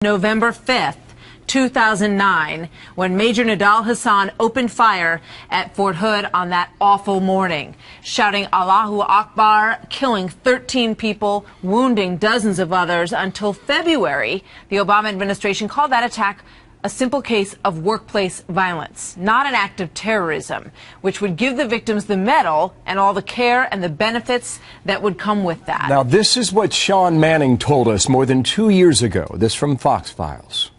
November 5th, 2009, when Major Nidal Hassan opened fire at Fort Hood on that awful morning, shouting Allahu Akbar, killing 13 people, wounding dozens of others, until February. The Obama administration called that attack a simple case of workplace violence, not an act of terrorism, which would give the victims the medal and all the care and the benefits that would come with that. Now, this is what Sean Manning told us more than 2 years ago. This from Fox Files.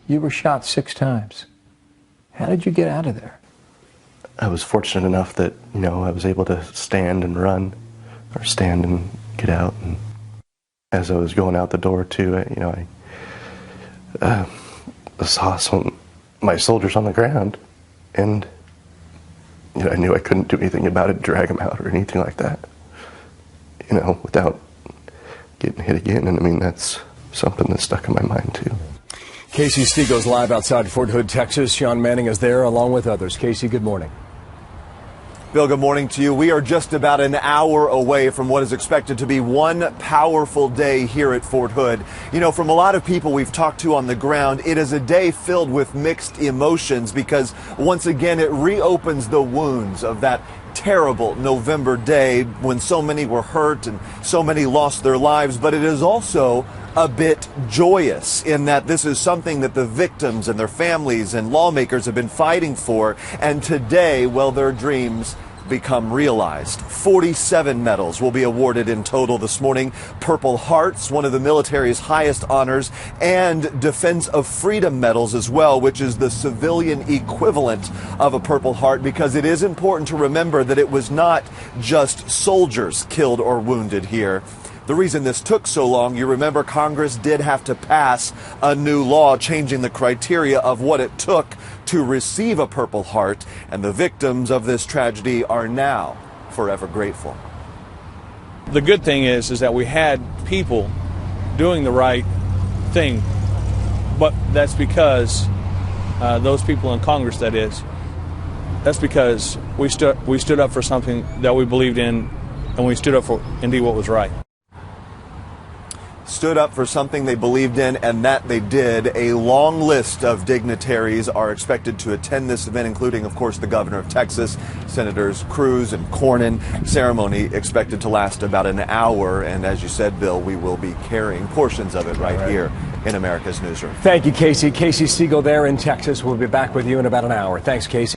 You were shot 6 times. How did you get out of there? I was fortunate enough that, I was able to stand and run, or stand and get out. And as I was going out the door, too, I saw my soldiers on the ground, and I knew I couldn't do anything about it, drag them out or anything like that, without getting hit again. And that's something that stuck in my mind too. Casey Stego's live outside Fort Hood, Texas. Sean Manning is there along with others. Casey, good morning. Bill, good morning to you. We are just about an hour away from what is expected to be one powerful day here at Fort Hood. From a lot of people we've talked to on the ground, it is a day filled with mixed emotions because once again it reopens the wounds of that terrible November day when so many were hurt and so many lost their lives. But it is also a bit joyous in that this is something that the victims and their families and lawmakers have been fighting for. And today, their dreams become realized. 47 medals will be awarded in total this morning. Purple Hearts, one of the military's highest honors, and Defense of Freedom medals as well, which is the civilian equivalent of a Purple Heart, because it is important to remember that it was not just soldiers killed or wounded here. The reason this took so long, you remember Congress did have to pass a new law changing the criteria of what it took to receive a Purple Heart, and the victims of this tragedy are now forever grateful. The good thing is that we had people doing the right thing, but that's because those people in Congress, that's because we stood up for something that we believed in, and we stood up for indeed what was right. Stood up for something they believed in, and that they did. A long list of dignitaries are expected to attend this event, including, of course, the governor of Texas, Senators Cruz and Cornyn. Ceremony expected to last about an hour, and as you said, Bill, we will be carrying portions of it right here in America's Newsroom. Thank you, Casey. Casey Stego there in Texas. We'll be back with you in about an hour. Thanks, Casey.